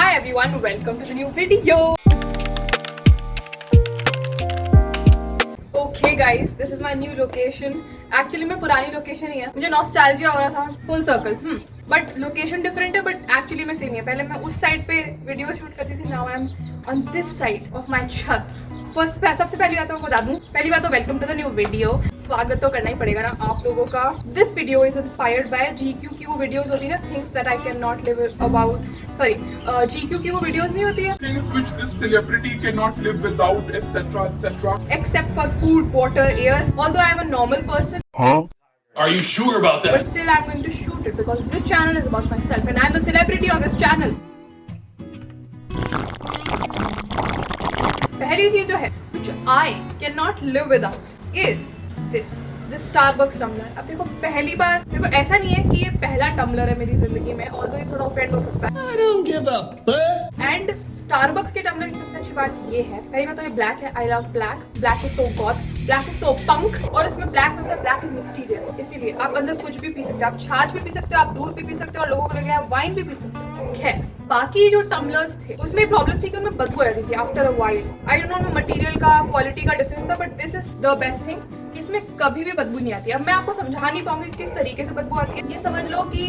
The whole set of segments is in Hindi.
Hi everyone, welcome to the new video. Okay guys, this is my new location. Actually मैं पुरानी लोकेशन ही है, मुझे नॉस्टैल्जिया हो रहा था full circle but location different है बट एक्चुअली में सेम ही है. पहले मैं उस साइड पे वीडियो शूट करती थी, now I am on this side of my छत. सबसे पहली बात तो मैं बता दूं, पहली बात तो welcome to the new video. स्वागत तो करना ही पड़ेगा ना आप लोगों का. This video is inspired by GQQ videos होती है ना, things that I can not live about. Sorry, GQQ videos नहीं होती है, things which this celebrity cannot live without, etc., etc. except for food, water, air. Although I am a normal person, Are you sure about but that? still I'm going to shoot it because this channel is about myself and I'm the celebrity on this channel. पहली चीज जो है which I cannot live without is this Starbucks tumbler. अब देखो, पहली बार देखो ऐसा नहीं है कि ये पहला टम्बलर है मेरी जिंदगी में, ऑल्दो ये थोड़ा ऑफेंड हो सकता है. I don't give a fuck. And Starbucks के टम्बलर की सबसे अच्छी बात ये है, पहली बात तो ये ब्लैक है. I love black. Black is so goth, black is so punk. और इसमें ब्लैक मतलब ब्लैक इज मिस्टीरियस, इसीलिए आप अंदर कुछ भी पी सकते हो. आप छाछ भी पी सकते हो, आप दूध भी पी सकते हो, और लोगों को लगे आप वाइन भी पी सकते हो. खैर, बाकी जो टम्बलर्स थे उसमें प्रॉब्लम थी कि उनमें बदबू आ रही थी after a while. I don't know material का, क्वालिटी का डिफरेंस था, but this is the best thing. इसमें कभी भी बदबू नहीं आती. अब मैं आपको समझा नहीं पाऊंगी किस तरीके से बदबू आती है. ये समझ लो कि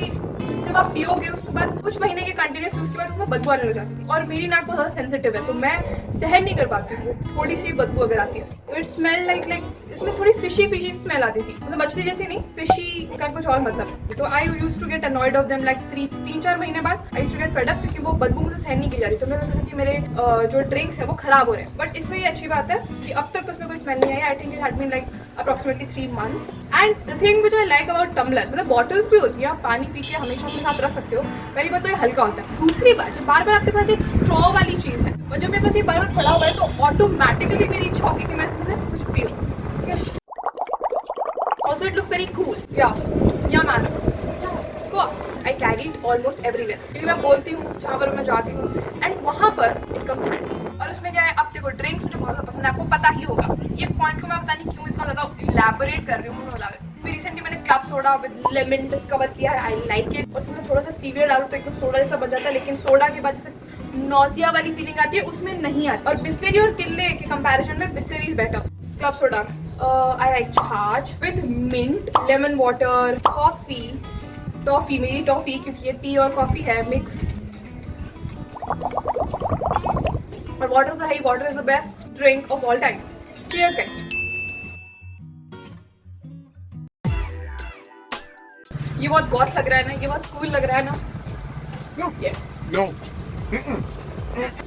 जब आप पियोगे उसके बाद कुछ महीने के कंटिन्यूस यूज के बाद उसमें बदबू आने लग जाती थी. और मेरी नाक बहुत ज्यादा सेंसिटिव है तो मैं सहन नहीं कर पाती हूँ थोड़ी सी बदबू अगर आती है. तो इट स्मेल लाइक इसमें थोड़ी फिशी स्मेल आती थी, मतलब मछली जैसी नहीं, फिशी का कुछ और मतलब. तो I used to get annoyed of them like 3-4 महीने बाद I used to get fed up, क्योंकि वो बदबू मुझे सहन नहीं की जा रही. तो मुझे लगता था कि मेरे जो ड्रिंक्स है वो खराब हो रहे हैं. बट इसमें ये अच्छी बात है कि अब तक तो उसमें कोई स्मेल नहीं आई. I think it had been like approximately 3 months. And the thing which I like about tumbler, मतलब बॉटल्स भी होती है, आप पानी पी के हमेशा अपने साथ रख सकते हो. पहली बात तो ये हल्का होता है. दूसरी बात, जब बार बार आपके पास एक स्ट्रॉ वाली चीज है और जब मेरे पास ये बार बार पड़ा हुआ है तो ऑटोमेटिकली मेरी इच्छा होगी कि मैं इसमें कुछ पीऊँ. Also it looks very cool. Ya man, of course I carry it almost everywhere, क्योंकि मैं बोलती हूँ जहाँ पर मैं जाती हूँ एंड वहाँ पर इट कम्स हैंडी. और उसमें क्या है, अब देखो ड्रिंक्स मुझे बहुत ज़्यादा पसंद है, आपको पता ही होगा. ये पॉइंट को मैं पता नहीं क्यों इतना ज़्यादा इलैबोरेट कर रही हूँ, मुझे बता देती. रिसेंटली मैंने club soda with lemon discover किया है. I like it. और उसमें थोड़ा सा स्टीविया डालो तो एकदम सोडा जैसा बन जाता है, लेकिन सोडा के बाद जैसे नौसिया वाली फीलिंग आती है उसमें नहीं आती. और बिस्लेरी और किले के कंपैरिजन में Bisleri is better club soda में. I like chhaach with mint, lemon water, toffee मेरी टॉफी, क्योंकि ये टी और कॉफी है मिक्स. और वाटर तो है ही, water is the best drink of all time. Cheers guys. ये बहुत गॉथ लग रहा है ना, ये बहुत कूल लग रहा है ना. No.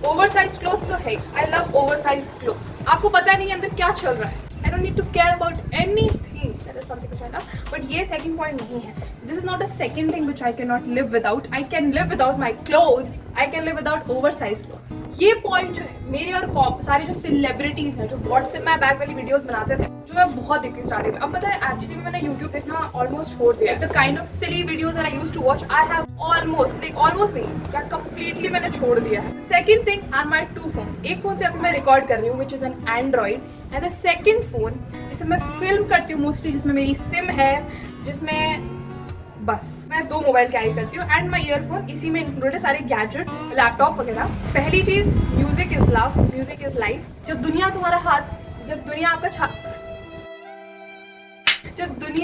ओवरसाइज्ड क्लोथ्स तो है. I love oversized clothes. आपको पता नहीं अंदर क्या चल रहा है. I don't need to care about anything. That is something which I love. But ये second point नहीं है. This is not a second thing which I cannot live without. I can live without my clothes. I can live without oversized clothes. ये point जो है मेरे और सारे जो सेलिब्रिटीज हैं जो व्हाट्सएप में बैग वाली वीडियोस बनाते थे, जो मैं बहुत देखती स्टार्टिंग में. अब पता है एक्चुअली मैंने यूट्यूब देखना ऑलमोस्ट छोड़ दिया. The kind of silly videos that I used to watch I have almost नहीं, क्या कंप्लीटली मैंने छोड़ दिया है. Second thing are my 2 phones. एक फोन से अभी मैं रिकॉर्ड कर रही हूँ which is an android, and the second phone जिससे मैं फिल्म करती हूँ मोस्टली, जिसमें मेरी सिम है, जिसमें बस मैं 2 मोबाइल कैरी करती हूँ एंड माई ईयरफोन. इसी में इंक्लूडेड है सारे गैजेट्स, लैपटॉप वगैरह. पहली चीज, music is love, music is life. जब दुनिया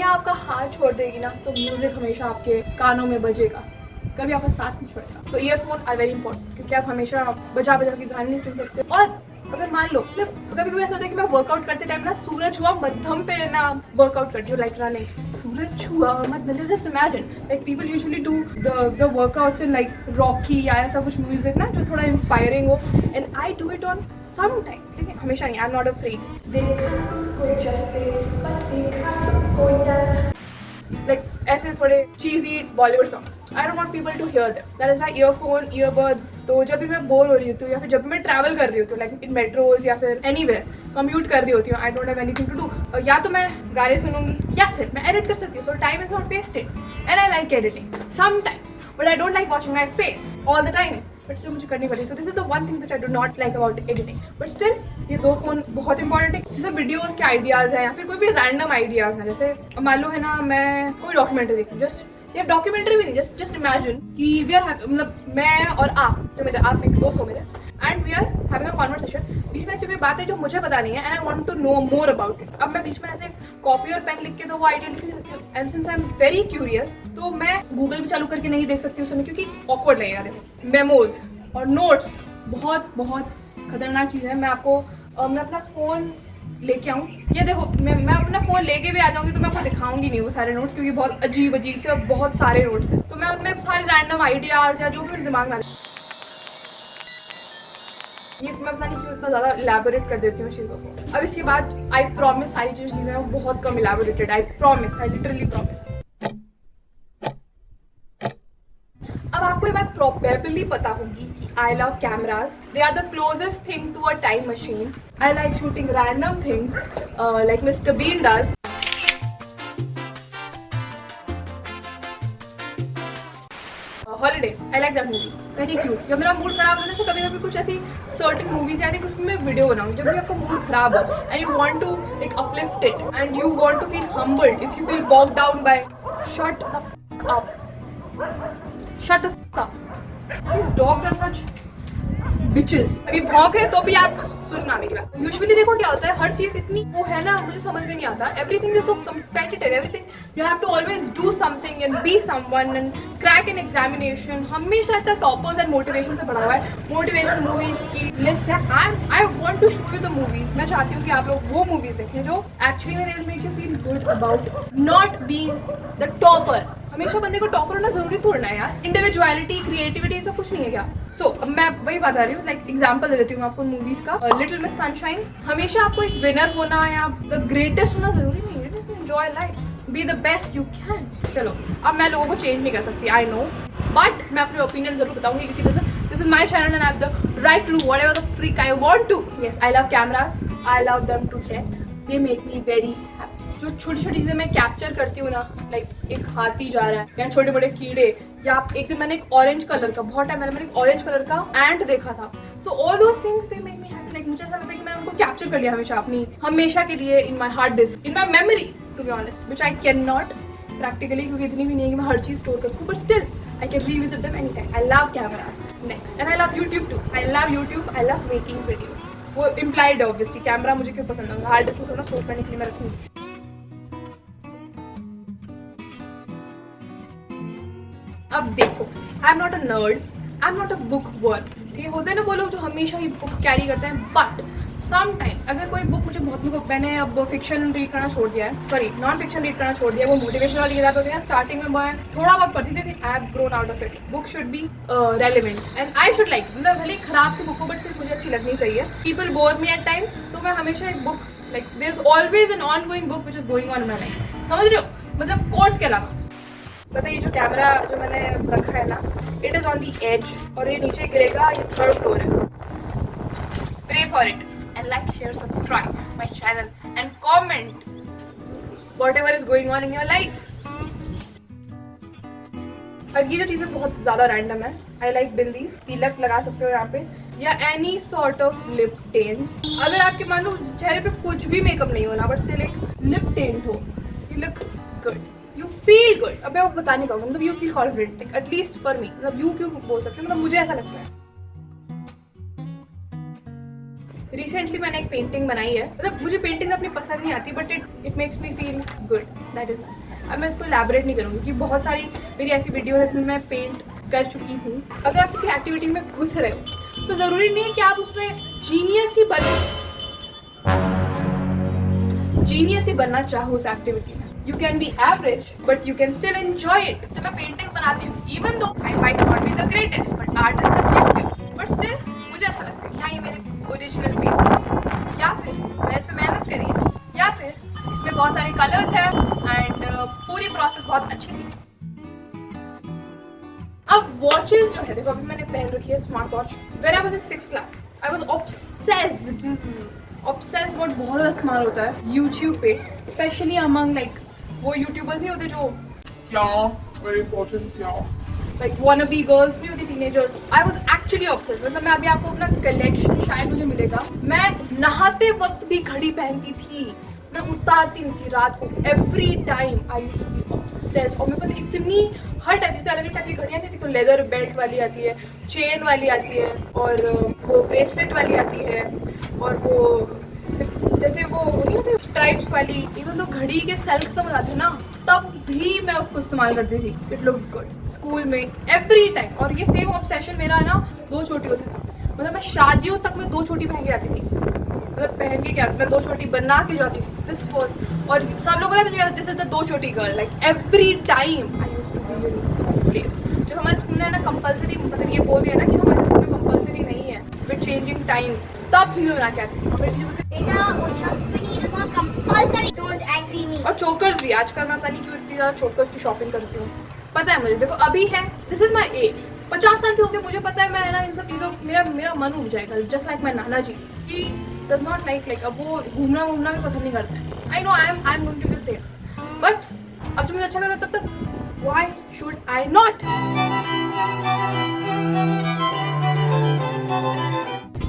आपका हाथ छोड़ देगी ना, तो म्यूजिक हमेशा आपके कानों में बजेगा, कभी आपका साथ नहीं छोड़ेगा. सो ईयरफोन आर वेरी इंपॉर्टेंट, क्योंकि आप हमेशा बजा के गाने नहीं सुन सकते. और अगर मान लो कभी कभी ऐसा होता है कि मैं वर्कआउट करते टाइम ना सूरज हुआ मध्यम पे ना वर्कआउट करती हूँ, लाइक रनिंग. सूरज हुआ मध्यम, just imagine like people usually do the workouts in like Rocky या ऐसा कुछ म्यूजिक ना जो थोड़ा इंस्पायरिंग हो, and I do it on sometimes, लेकिन हमेशा नहीं. I am not afraid. Like ऐसे थोड़े cheesy Bollywood songs. I don't want people to hear them. That is why earphone, earbuds. तो जब भी मैं बोर हो रही होती हूँ या फिर जब भी मैं ट्रैवल कर रही होती हूँ लाइक इन मेट्रोज या फिर एनीवेयर कम्यूट कर रही होती हूँ, I don't have anything to do, या तो मैं गाने सुनूंगी या फिर मैं एडिट कर सकती हूँ. So time is not wasted and I like editing sometimes, but I don't like watching my face all the time. But still मुझे करनी पड़ी. So this is the one thing which I do not like about editing. But still ये 2 फोन बहुत इंपॉर्टेंट है. जैसे वीडियोस के आइडियाज़ हैं या फिर कोई भी रैंडम आइडियाज़ हैं, जैसे मान लो है ना, मैं कोई डॉक्यूमेंट्री देखूँ, जस्ट ये डॉक्यूमेंट्री भी नहीं, जस्ट इमेजिन कि वी आर मतलब मैं और आप, जो मेरे आप एक दोस्त हो मेरे, and we are having a conversation, बीच में ऐसी कोई बात है जो मुझे पता नहीं है and I want to know more about it. अब मैं बीच में ऐसे कॉपी और पेन लिख के तो वो आइडिया लिख नहीं सकती हूँ, and since I am very curious तो मैं गूगल भी चालू करके नहीं देख सकती उस समय, क्योंकि ऑकवर्ड लगेगा। देखो मेमोज और नोट्स बहुत बहुत खतरनाक चीज़ है। मैं आपको मैं अपना फ़ोन लेके आऊँ, ये देखो मैं अपना फ़ोन लेके भी आ जाऊँगी तो मैं आपको दिखाऊंगी नहीं वो सारे नोट्स, क्योंकि बहुत अजीब अजीब से और बहुत सारे नोट्स हैं, तो मैं उनमें सारे रैंडम आइडियाज़ या जो भी मेरे दिमाग में ये मैं पता नहीं क्यों इतना ज़्यादा इलेबोरेट कर देती हूँ चीज़ों को। अब इसके बाद आई प्रॉमिस सारी जो चीज़ें हैं वो बहुत कम elaborated, I promise, I literally promise. अब आपको ये बात प्रोबेबली पता होगी कि I love cameras, they are the closest thing to a time machine. I like shooting random things like Mr Bean does. Holiday, I like that movie, very cute. जब मेरा मूड खराब होता है तो कभी कभी कुछ ऐसी सर्टेन मूवीज आती है उसमें मैं एक वीडियो बनाऊँ जब भी आपका मूड खराब हो and you want to like uplift it and you want to feel humbled, if you feel bogged down by, shut the fuck up, shut the fuck up, these dogs are such bitches। अभी भौंक है तो भी आप सुनना मेरी बात। यूजुअली देखो क्या होता है, हर चीज इतनी वो है ना, मुझे समझ में नहीं आता। Everything is so competitive, everything you have to always do something and be someone and crack an examination. हमेशा इतना टॉपर्स एंड मोटिवेशन से भरा हुआ है। मोटिवेशन मूवीज की लिस्ट है and I want to show you the movies. मैं चाहती हूँ कि आप लोग वो मूवीज देखें जो एक्चुअली में they will make you feel good about not being the topper. हमेशा बंदे को टॉपर होना जरूरी थोड़ा है यार, इंडिविजुअलिटी, क्रिएटिविटी, सब कुछ नहीं है क्या। सो अब मैं वही बता रही हूँ, लाइक एग्जांपल दे देती हूँ आपको मूवीज का। लिटिल मिस सनशाइन, हमेशा आपको एक विनर होना या द ग्रेटेस्ट होना जरूरी नहीं है, just enjoy life, be the best you can. चलो अब मैं लोगों को चेंज नहीं कर सकती, आई नो, बट मैं अपनी ओपिनियन जरूर बताऊंगी क्योंकि this is my channel and I have the right to do whatever the freak I want to. Yes, I love cameras, I love them to death, they make me very happy. जो छोटी छोटी चीजें मैं कैप्चर करती हूँ ना, लाइक एक हाथी जा रहा है या छोटे बड़े कीड़े, या एक दिन मैंने एक ऑरेंज कलर का, बहुत टाइम मैंने एक ऑरेंज कलर का एंट देखा था। So all those things they make me happy. Like मुझे ऐसा लगता है कि मैंने उनको कैप्चर कर लिया हमेशा के लिए in my hard disk, in my memory, to be honest, which I can not practically, क्योंकि इतनी भी नहीं है कि मैं हर चीज स्टोर कर सकूँ, but still I can revisit them any time. I love camera. Next, and I love YouTube too. I love YouTube, I love making videos. वो इम्प्लाइड है ऑब्वियसली, कैमरा मुझे क्यों पसंद है, हार्ड डिस्क को थोड़ा स्टोर करने के लिए मैं रखूँगी। अब देखो, आई am not a nerd, I am not a book worm. ये होते हैं ना वो लोग जो हमेशा ही बुक कैरी करते हैं, बट समटाइम अगर कोई बुक मुझे बहुत, मैंने अब फिक्शन रीड करना छोड़ दिया है, सॉरी नॉन फिक्शन रीड करना छोड़ दिया है, वो मोटिवेशन वाली किताब होती है। स्टार्टिंग में मैं थोड़ा बहुत पढ़ती थी, I have grown out of it. Book should be relevant and I should like, मतलब भले खराब सी बुक हो बट सिर्फ मुझे अच्छी लगनी चाहिए। People bore me at times, तो मैं हमेशा एक book, like there is always an on going book which is going on in my life, समझ रहे हो, मतलब कोर्स के अलावा। पता है ये जो कैमरा जो मैंने रखा है ना, it is on the edge और ये नीचे गिरेगा, ये 3rd फ्लोर है। Pray for it and like, share, subscribe my channel and comment whatever is going on in your life. और ये जो चीजें बहुत ज्यादा रैंडम है, आई लाइक बिंदीज, तिलक लगा सकते हो यहाँ पे, या any sort of lip tent. अगर आपके मान लो चेहरे पे कुछ भी मेकअप नहीं होना बट सिर्फ एक लिप टेंट हो, you look good, you feel good. अब मैं वो बताने का, मतलब you feel confident, at least for me. मतलब यू क्यों बोल सकते हो, मतलब मुझे ऐसा लगता है। रिसेंटली मैंने एक पेंटिंग बनाई है, मतलब मुझे पेंटिंग अपनी पसंद नहीं आती but it makes me feel good, that is. अब मैं इसको एलैबोरेट नहीं करूँगी क्योंकि बहुत सारी मेरी ऐसी वीडियो है जिसमें मैं पेंट कर चुकी हूँ। अगर आप किसी एक्टिविटी में घुस रहे हो तो जरूरी नहीं है कि आप उसमें जीनियस ही बनना चाहो उस एक्टिविटी में। You can be average, but you can still enjoy it. जब मैं पेंटिंग बनाती हूँ, even though I might not be the greatest, but art is subjective, but still मुझे अच्छा लगता है कि हाँ ये मेरे ओरिजिनल पेंटिंग, या फिर मैं इसमें मेहनत करी है, या फिर इसमें बहुत सारे कलर्स हैं एंड पूरी प्रोसेस बहुत अच्छी थी। अब वॉचेस जो है, देखो अभी मैंने पहन रखी है smart watch. When I was in 6th class, I was obsessed बहुत ज़्यादा इस्तेमाल होता है YouTube पे, स्पेशली अमंग लाइक वो यूट्यूबर्स नहीं होते जो क्या वेरी इंपॉर्टेंट, क्या लाइक wannabe गर्ल्स नहीं होती, teenagers. I was actually obsessed. मतलब मैं अभी आपको अपना कलेक्शन शायद मुझे मिलेगा। मैं नहाते वक्त भी घड़ी पहनती थी, मैं उतारती नहीं थी रात को, every time I used to be obsessed. और मेरे पास इतनी हर टाइप जैसे अलग अलग टाइप की घड़ियाँ नहीं थी, तो लेदर बेल्ट वाली आती है, चेन वाली आती है, और वो ब्रेसलेट वाली आती है, और वो जैसे वो नहीं होती स्ट्राइप्स वाली। इवन तो घड़ी के सेल खत्म हो जाते ना, तब भी मैं उसको इस्तेमाल करती थी। इट लुक गुड स्कूल में एवरी टाइम। और ये सेम ऑब्सेशन मेरा ना 2 चोटियों से था। मतलब मैं शादियों तक में 2 चोटी पहन के आती थी, मतलब पहन के क्या, मैं 2 चोटी बना के जाती थी। दिस वाज, और सब लोग बोलते दिस इज द 2 चोटी girl, like every time I used to be in place. जब हमारे स्कूल में ना कंपलसरी, मतलब ये बोल दिया ना कि हमारे स्कूल में कंपलसरी नहीं है विद चेंजिंग टाइम्स, तब भी मैं बना के आती थी। और मेरी टीचर और चोकर्स भी, आजकल मैं पता नहीं क्यों इतनी ज़्यादा चोकर्स की शॉपिंग करती हूँ। पता है मुझे, देखो अभी है, दिस इज माई एज, 50 साल के होके मुझे पता है मैं ना इन सब चीज़ों, मेरा मन उब जाएगा। जस्ट लाइक माई नाना जी, ही डज नॉट लाइक अब वो घूमना भी पसंद नहीं करते हैं। I know I am going to be same, but अब जब मुझे अच्छा लगता तब तक why should I not.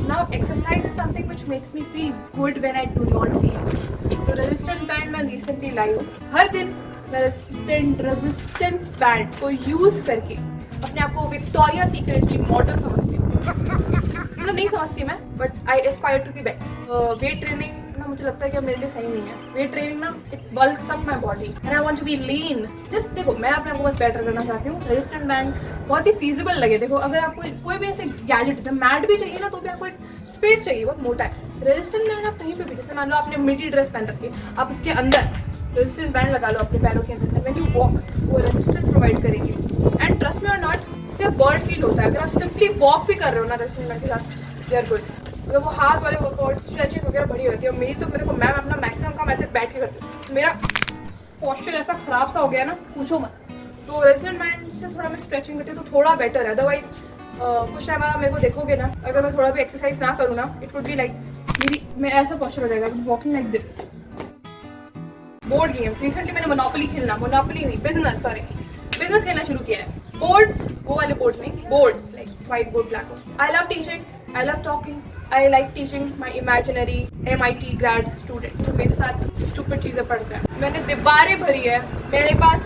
Now exercise is something which makes me feel good when I do not feel. तो रेजिस्टेंट बैंड मैं रिसेंटली लाई हूँ। हर दिन मैं रेजिस्टेंस बैंड को यूज करके अपने आप को विक्टोरिया सीक्रेट की मॉडल समझती हूँ। मतलब नहीं समझती मैं, but I aspire to be better. Weight training ना मुझे लगता है कि मेरे लिए सही नहीं है। वेट ट्रेनिंग ना it bulks up my body and I want to be lean. Just देखो, मैं अपने आप को बस बेटर करना चाहती हूँ। रेजिस्टेंट बैंड बहुत ही फीजिबल लगे। देखो अगर आपको कोई भी ऐसे गैजेट, मैट भी चाहिए ना, तो भी आपको एक स्पेस चाहिए, बहुत मोटा है। रेजिस्टेंट बैंड आप कहीं पे भी, जैसे मान लो आपने मिडी ड्रेस पहन रखी है, आप उसके अंदर रेजिस्टेंट बैंड लगा लो अपने पैरों के अंदर, व्हेन यू वॉक वो रेजिस्टेंस प्रोवाइड करेंगे। एंड ट्रस्ट मी और नॉट, इससे बर्ड फील होता है। अगर आप सिंपली वॉक भी कर रहे हो ना रेजिस्टेंट बैंड के साथ, दे आर गुड। मतलब वो हाथ वाले वर्कआउट, स्ट्रेचिंग वगैरह बड़ी होती है। और मैं अपना मैक्सिमम काम ऐसे बैठ के करती हूँ। मेरा पोस्चर ऐसा खराब सा हो गया ना, पूछो मत। तो रेजिस्टेंट बैंड से थोड़ा मैं स्ट्रेचिंग करती हूँ तो थोड़ा बेटर है। अदरवाइज कुछ टाइम मेरे को देखोगे ना, अगर मैं थोड़ा भी एक्सरसाइज ना करूँ ना, इट वुड बी लाइक मैं ऐसा पोस्चर हो जाएगा, walking like this. Board games, recently मैंने मोनोपोली नहीं, बिजनेस खेलना शुरू किया है। बोर्ड्स, वो वाले बोर्ड्स नहीं, boards like white board, black board. I love teaching, I love talking, I like teaching my imaginary MIT grade student जो मेरे साथ स्टूपिड चीज़ें पढ़ते हैं। मैंने दीवारें भरी है, मेरे पास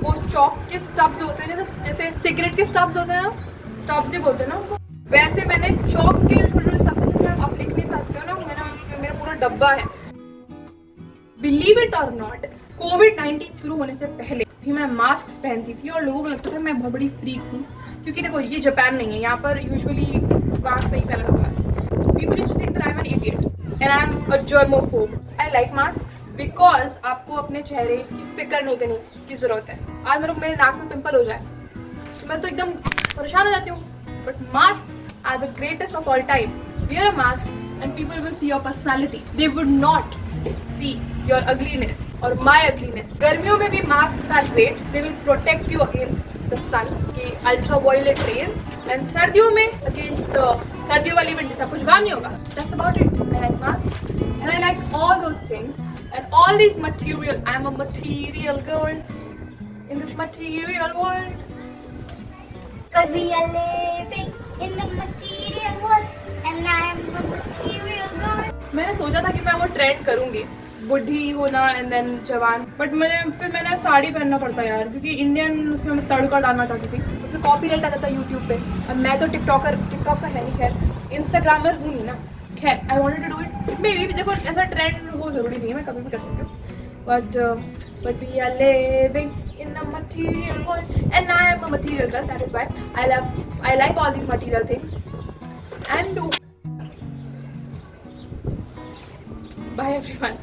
वो चौक के स्टब्स होते हैं ना, जैसे सिगरेट के स्टब्स होते हैं ना, स्टब्स ही बोलते हैं ना उनको, वैसे मैंने चौक के छोटे छोटे स्टब्स, आप लिख नहीं सकते हो ना, मैंने मेरा पूरा डब्बा है। बिलीव इट और नॉट, कोविड-19 शुरू होने से पहले भी मैं मास्क पहनती थी और लोगों को लगता था मैं बहुत बड़ी फ्रीक हूँ, क्योंकि देखो ये जापान नहीं है, यहाँ पर यूजुअली मास्क नहीं पहना जाता है। People used to think that I'm an idiot and I'm a germaphobe. I like masks because आपको अपने चेहरे की फिक्र नहीं करने की जरूरत है। आज मेरे नाक में पिंपल हो जाए तो मैं तो एकदम परेशान हो जाती हूँ, but masks are the greatest of all time. Wear a mask and people will see your personality. They would not see your ugliness or my ugliness. गर्मियों में भी masks are great. They will protect you against the sun के ultraviolet rays, and सर्दियों में against the सर्दियों वाली विंड, जिससे कुछ काम नहीं होगा। That's about it. I like masks and I like all those things and all these material. I am a material girl in this material world. Cause we are living in a material world and I am a material girl. मैंने सोचा था कि मैं वो ट्रेंड करूंगी, बुढ़ी होना एंड देन जवान, बट मैंने साड़ी पहनना पड़ता यार, क्योंकि इंडियन उसमें मैं तड़का डालना चाहती थी, तो फिर कॉपीराइट आ जाता है यूट्यूब पे। और मैं तो टिकटॉक है नहीं, खैर इंस्टाग्रामर हूँ नहीं ना, खैर I wanted to do it. Maybe देखो ऐसा ट्रेंड हो जरूरी नहीं है, मैं कभी भी कर सकती हूँ, but we are living in a material world and I am a material girl, that is why I like all these material things and do. Bye everyone.